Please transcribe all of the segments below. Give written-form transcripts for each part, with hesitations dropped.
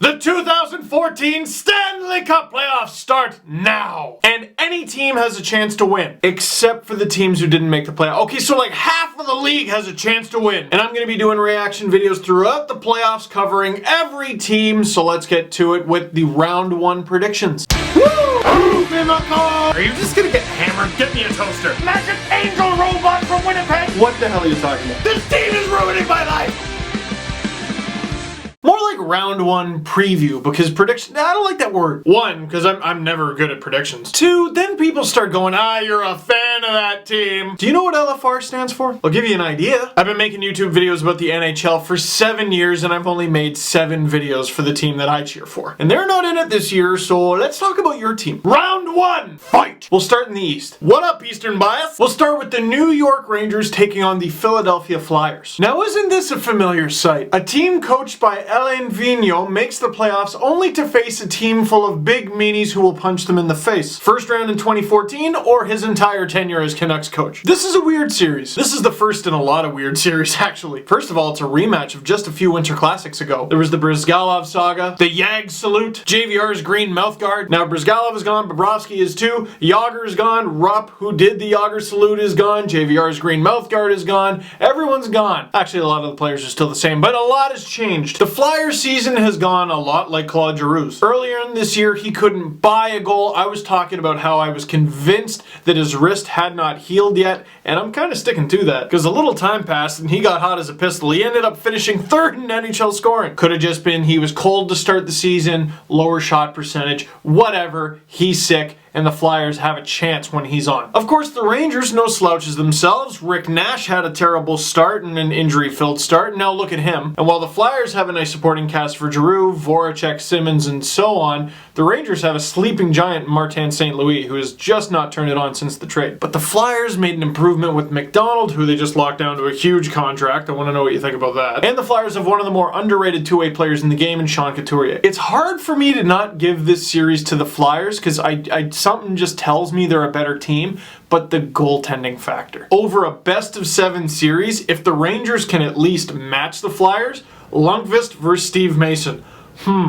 The 2014 Stanley Cup Playoffs start now! And any team has a chance to win, except for the teams who didn't make the playoffs. Okay, so like half of the league has a chance to win. And I'm gonna be doing reaction videos throughout the playoffs covering every team, so let's get to it with the round one predictions. Woo! Are you just gonna get hammered? Get me a toaster. Magic Angel Robot from Winnipeg! What the hell are you talking about? This team is ruining my life! More like round one preview, because prediction, I don't like that word. One, because I'm never good at predictions. Two, then people start going, you're a fan of that team. Do you know what LFR stands for? I'll give you an idea. I've been making YouTube videos about the NHL for 7 years, and I've only made 7 videos for the team that I cheer for. And they're not in it this year, so let's talk about your team. Round one, fight! We'll start in the East. What up, Eastern Bias? We'll start with the New York Rangers taking on the Philadelphia Flyers. Now, isn't this a familiar sight? A team coached by Alain Vigneault makes the playoffs only to face a team full of big meanies who will punch them in the face. First round in 2014 or his entire tenure as Canucks coach. This is a weird series. This is the first in a lot of weird series, actually. First of all, it's a rematch of just a few Winter Classics ago. There was the Brizgalov saga, the Yag salute, JVR's green mouthguard. Now Brizgalov is gone, Bobrovsky is too, Yager is gone, Rupp, who did the Yager salute, is gone, JVR's green mouthguard is gone, everyone's gone. Actually, a lot of the players are still the same, but a lot has changed. The Flyers season has gone a lot like Claude Giroux's. Earlier in this year, he couldn't buy a goal. I was talking about how I was convinced that his wrist had not healed yet, and I'm kind of sticking to that, because a little time passed and he got hot as a pistol. He ended up finishing 3rd in NHL scoring. Could have just been he was cold to start the season, lower shot percentage, whatever, he's sick, and the Flyers have a chance when he's on. Of course, the Rangers, no slouches themselves. Rick Nash had a terrible start and an injury-filled start, and now look at him. And while the Flyers have a nice supporting cast for Giroux, Voracek, Simmons, and so on, the Rangers have a sleeping giant, Martin St. Louis, who has just not turned it on since the trade. But the Flyers made an improvement with McDonald, who they just locked down to a huge contract. I want to know what you think about that. And the Flyers have one of the more underrated two-way players in the game in Sean Couturier. It's hard for me to not give this series to the Flyers, because something just tells me they're a better team, but the goaltending factor. Over a best-of-7 series, if the Rangers can at least match the Flyers, Lundqvist versus Steve Mason.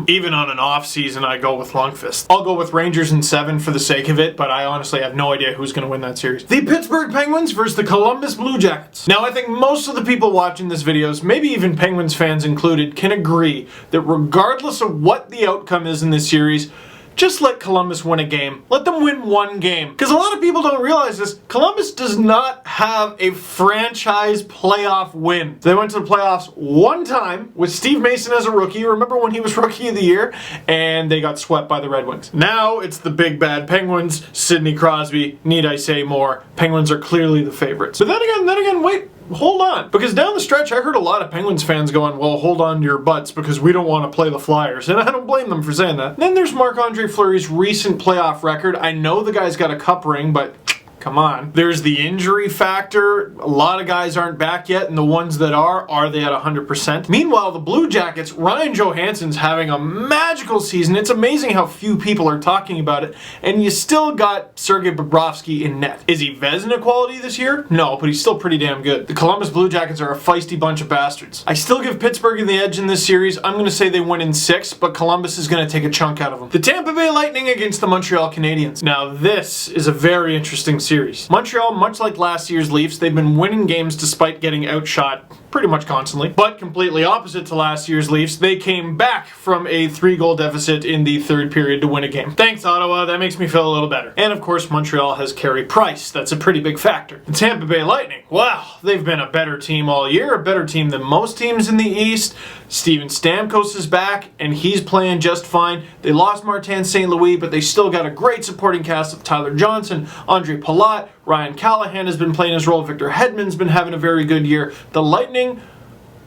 Even on an off season, I go with Lundqvist. I'll go with Rangers in 7 for the sake of it, but I honestly have no idea who's going to win that series. The Pittsburgh Penguins versus the Columbus Blue Jackets. Now, I think most of the people watching this videos, maybe even Penguins fans included, can agree that regardless of what the outcome is in this series, just let Columbus win a game. Let them win one game. Because a lot of people don't realize this. Columbus does not have a franchise playoff win. They went to the playoffs one time with Steve Mason as a rookie. Remember when he was Rookie of the Year? And they got swept by the Red Wings. Now it's the big bad Penguins. Sidney Crosby. Need I say more? Penguins are clearly the favorites. But then again, wait. Hold on. Because down the stretch, I heard a lot of Penguins fans going, well, hold on to your butts because we don't want to play the Flyers. And I don't blame them for saying that. Then there's Marc-Andre Fleury's recent playoff record. I know the guy's got a cup ring, but come on. There's the injury factor. A lot of guys aren't back yet, and the ones that are they at 100%? Meanwhile, the Blue Jackets, Ryan Johansson's having a magical season. It's amazing how few people are talking about it, and you still got Sergei Bobrovsky in net. Is he Vezina quality this year? No, but he's still pretty damn good. The Columbus Blue Jackets are a feisty bunch of bastards. I still give Pittsburgh the edge in this series. I'm going to say they win in 6, but Columbus is going to take a chunk out of them. The Tampa Bay Lightning against the Montreal Canadiens. Now, this is a very interesting series. Montreal, much like last year's Leafs, they've been winning games despite getting outshot pretty much constantly. But completely opposite to last year's Leafs, they came back from a 3-goal deficit in the 3rd period to win a game. Thanks, Ottawa. That makes me feel a little better. And of course, Montreal has Carey Price. That's a pretty big factor. The Tampa Bay Lightning, wow, they've been a better team all year, a better team than most teams in the East. Steven Stamkos is back, and he's playing just fine. They lost Martin St. Louis, but they still got a great supporting cast of Tyler Johnson, Andre Palat, Ryan Callahan has been playing his role, Victor Hedman's been having a very good year. The Lightning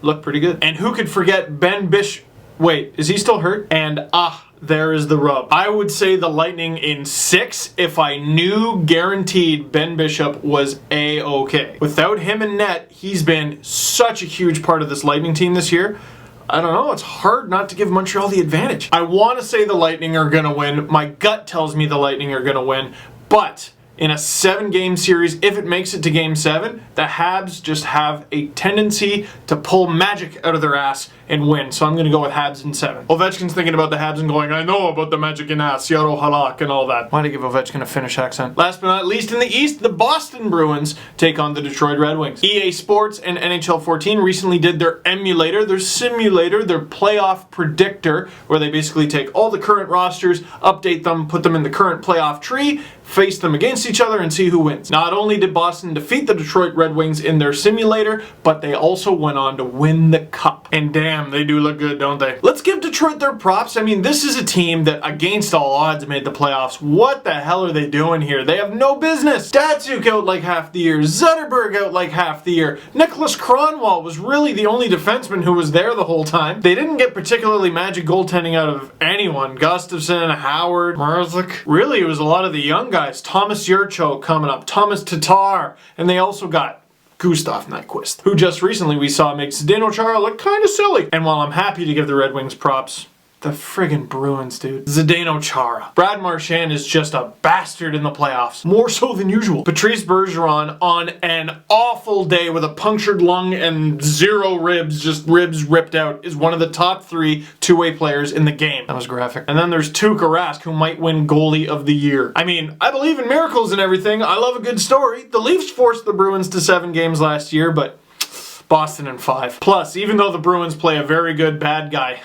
look pretty good. And who could forget Ben Bish? Wait, is he still hurt? And there is the rub. I would say the Lightning in 6 if I knew guaranteed Ben Bishop was A-okay. Without him in net, he's been such a huge part of this Lightning team this year. I don't know, it's hard not to give Montreal the advantage. I want to say the Lightning are going to win. My gut tells me the Lightning are going to win, but in a 7-game series, if it makes it to Game 7, the Habs just have a tendency to pull magic out of their ass and win, so I'm going to go with Habs in 7. Ovechkin's thinking about the Habs and going, I know about the Magic and Ass, Yaro Halak, and all that. Why did I give Ovechkin a Finnish accent? Last but not least, in the East, the Boston Bruins take on the Detroit Red Wings. EA Sports and NHL 14 recently did their emulator, their simulator, their playoff predictor, where they basically take all the current rosters, update them, put them in the current playoff tree, face them against each other, and see who wins. Not only did Boston defeat the Detroit Red Wings in their simulator, but they also went on to win the cup. And damn, they do look good, don't they? Let's give Detroit their props. I mean, this is a team that, against all odds, made the playoffs. What the hell are they doing here? They have no business. Datsuk out like half the year. Zetterberg out like half the year. Nicholas Kronwall was really the only defenseman who was there the whole time. They didn't get particularly magic goaltending out of anyone. Gustafson, Howard, Mrazek. Really, it was a lot of the young guys. Thomas Yurcho coming up, Thomas Tatar, and they also got Gustav Nyquist, who just recently we saw make Zdeno Chara look kind of silly. And while I'm happy to give the Red Wings props, the friggin' Bruins, dude. Zdeno Chara. Brad Marchand is just a bastard in the playoffs. More so than usual. Patrice Bergeron on an awful day with a punctured lung and 0 ribs, just ribs ripped out, is one of the top 3 two-way players in the game. That was graphic. And then there's Tuukka Rask, who might win goalie of the year. I mean, I believe in miracles and everything. I love a good story. The Leafs forced the Bruins to 7 games last year, but Boston in 5. Plus, even though the Bruins play a very good bad guy,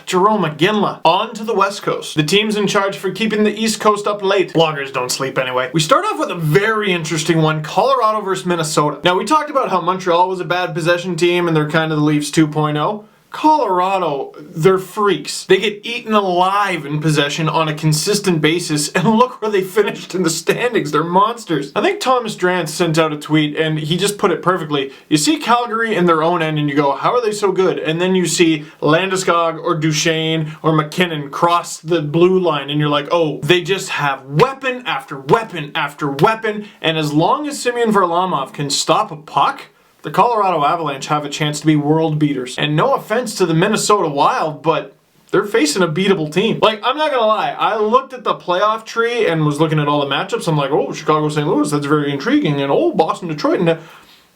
Jerome McGinley. On to the West Coast. The team's in charge for keeping the East Coast up late. Bloggers don't sleep anyway. We start off with a very interesting one, Colorado versus Minnesota. Now, we talked about how Montreal was a bad possession team and they're kind of the Leafs 2.0. Colorado, they're freaks. They get eaten alive in possession on a consistent basis, and look where they finished in the standings. They're monsters. I think Thomas Drance sent out a tweet, and he just put it perfectly. You see Calgary in their own end, and you go, how are they so good? And then you see Landeskog or Duchesne or McKinnon cross the blue line, and you're like, oh, they just have weapon after weapon after weapon, and as long as Semyon Varlamov can stop a puck, the Colorado Avalanche have a chance to be world beaters. And no offense to the Minnesota Wild, but they're facing a beatable team. Like, I'm not gonna lie, I looked at the playoff tree and was looking at all the matchups. I'm like, oh, Chicago, St. Louis, that's very intriguing. And oh, Boston, Detroit, and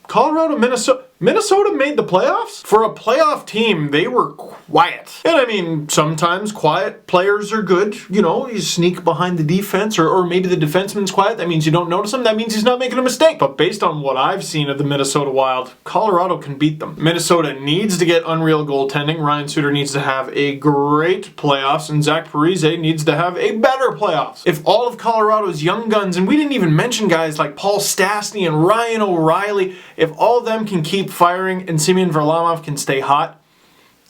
Colorado, Minnesota. Minnesota made the playoffs? For a playoff team, they were quiet. And I mean, sometimes quiet players are good. You know, you sneak behind the defense, or maybe the defenseman's quiet. That means you don't notice him. That means he's not making a mistake. But based on what I've seen of the Minnesota Wild, Colorado can beat them. Minnesota needs to get unreal goaltending. Ryan Suter needs to have a great playoffs, and Zach Parise needs to have a better playoffs. If all of Colorado's young guns, and we didn't even mention guys like Paul Stastny and Ryan O'Reilly, if all of them can keep firing and Semyon Varlamov can stay hot,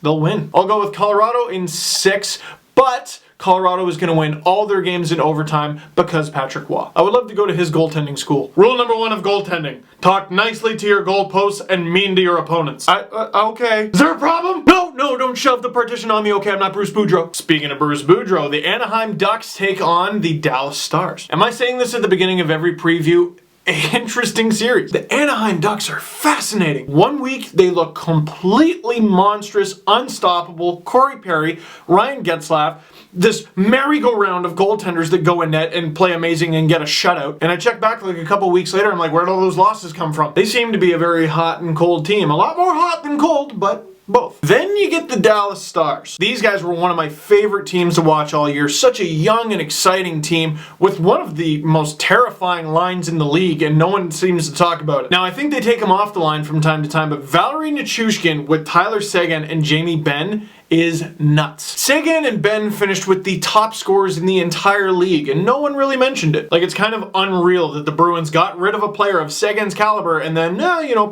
they'll win. I'll go with Colorado in 6, but Colorado is going to win all their games in overtime because Patrick Waugh. I would love to go to his goaltending school. Rule number 1 of goaltending: talk nicely to your goalposts and mean to your opponents. Okay. Is there a problem? No, don't shove the partition on me. Okay, I'm not Bruce Boudreau. Speaking of Bruce Boudreau, the Anaheim Ducks take on the Dallas Stars. Am I saying this at the beginning of every preview? Interesting series. The Anaheim Ducks are fascinating. One week, they look completely monstrous, unstoppable. Corey Perry, Ryan Getzlaf, this merry-go-round of goaltenders that go in net and play amazing and get a shutout. And I check back like a couple weeks later, I'm like, where'd all those losses come from? They seem to be a very hot and cold team. A lot more hot than cold, but both. Then you get the Dallas Stars. These guys were one of my favorite teams to watch all year. Such a young and exciting team with one of the most terrifying lines in the league, and no one seems to talk about it. Now, I think they take them off the line from time to time, but Valerie Nichushkin with Tyler Seguin and Jamie Benn is nuts. Seguin and Ben finished with the top scores in the entire league, and no one really mentioned it. Like, it's kind of unreal that the Bruins got rid of a player of Seguin's caliber, and then,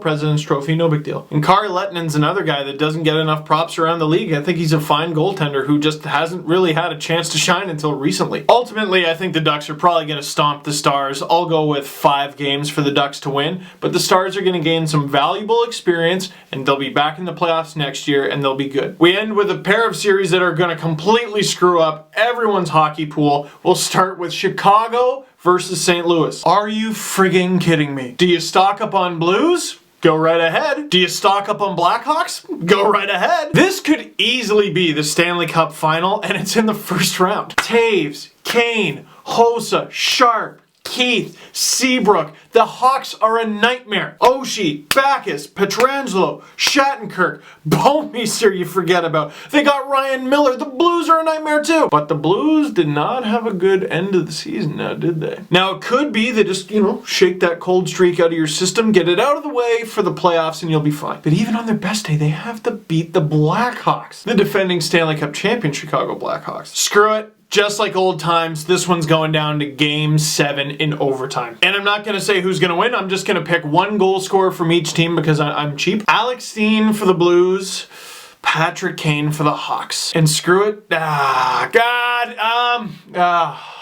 President's Trophy, no big deal. And Kari Lettinen's another guy that doesn't get enough props around the league. I think he's a fine goaltender who just hasn't really had a chance to shine until recently. Ultimately, I think the Ducks are probably going to stomp the Stars. I'll go with 5 games for the Ducks to win, but the Stars are going to gain some valuable experience, and they'll be back in the playoffs next year, and they'll be good. We end with a pair of series that are going to completely screw up everyone's hockey pool. We'll start with Chicago versus St. Louis. Are you frigging kidding me? Do you stock up on Blues? Go right ahead. Do you stock up on Blackhawks? Go right ahead. This could easily be the Stanley Cup final, and it's in the first round. Taves, Kane, Hossa, Sharp, Keith, Seabrook. The Hawks are a nightmare. Oshie, Backus, Pietrangelo, Shattenkirk, Bouwmeester you forget about. They got Ryan Miller. The Blues are a nightmare too. But the Blues did not have a good end of the season now, did they? Now, it could be they just, shake that cold streak out of your system, get it out of the way for the playoffs, and you'll be fine. But even on their best day, they have to beat the Blackhawks, the defending Stanley Cup champion Chicago Blackhawks. Screw it. Just like old times, this one's going down to Game 7 in overtime. And I'm not going to say who's going to win. I'm just going to pick one goal scorer from each team because I'm cheap. Alex Steen for the Blues, Patrick Kane for the Hawks. And screw it.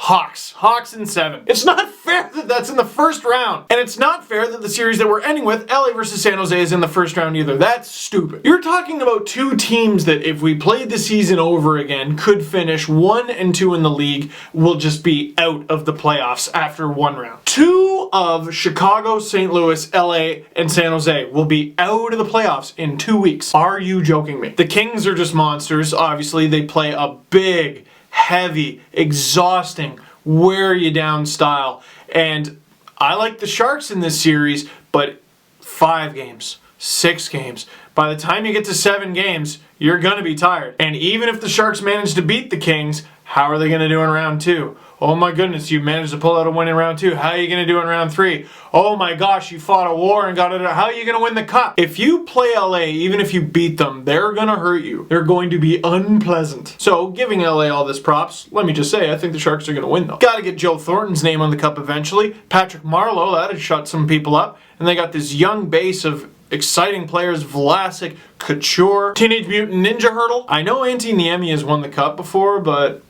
Hawks. Hawks in 7. It's not fair that that's in the first round. And it's not fair that the series that we're ending with, LA versus San Jose, is in the first round either. That's stupid. You're talking about two teams that if we played the season over again could finish 1 and 2 in the league, will just be out of the playoffs after one round. Two of Chicago, St. Louis, LA, and San Jose will be out of the playoffs in 2 weeks. Are you joking me? The Kings are just monsters. Obviously, they play a big, heavy, exhausting, wear you down style. And I like the Sharks in this series, but 5 games, 6 games. By the time you get to 7 games, you're going to be tired. And even if the Sharks manage to beat the Kings, how are they going to do in round 2? Oh my goodness, you managed to pull out a win in round 2. How are you going to do in round 3? Oh my gosh, you fought a war and got it. How are you going to win the cup? If you play LA, even if you beat them, they're going to hurt you. They're going to be unpleasant. So, giving LA all this props, let me just say, I think the Sharks are going to win though. Got to get Joe Thornton's name on the cup eventually. Patrick Marleau, that had shut some people up. And they got this young base of exciting players, Vlasic, Couture, Teenage Mutant Ninja Hurdle. I know Antti Niemi has won the cup before, but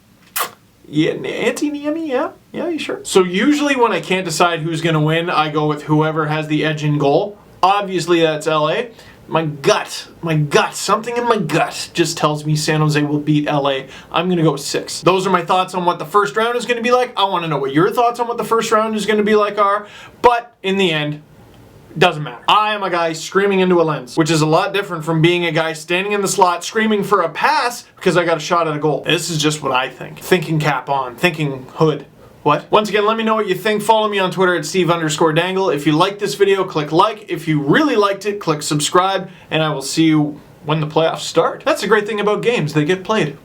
yeah, Antti Niemi, yeah, you sure? So usually when I can't decide who's going to win, I go with whoever has the edge in goal. Obviously that's LA. My gut, something in my gut just tells me San Jose will beat LA. I'm going to go with 6. Those are my thoughts on what the first round is going to be like. I want to know what your thoughts on what the first round is going to be like are. But in the end, doesn't matter. I am a guy screaming into a lens, which is a lot different from being a guy standing in the slot screaming for a pass because I got a shot at a goal. This is just what I think. Thinking cap on. Thinking hood. What? Once again, let me know what you think. Follow me on Twitter at Steve_Dangle. If you liked this video, click like. If you really liked it, click subscribe. And I will see you when the playoffs start. That's the great thing about games. They get played.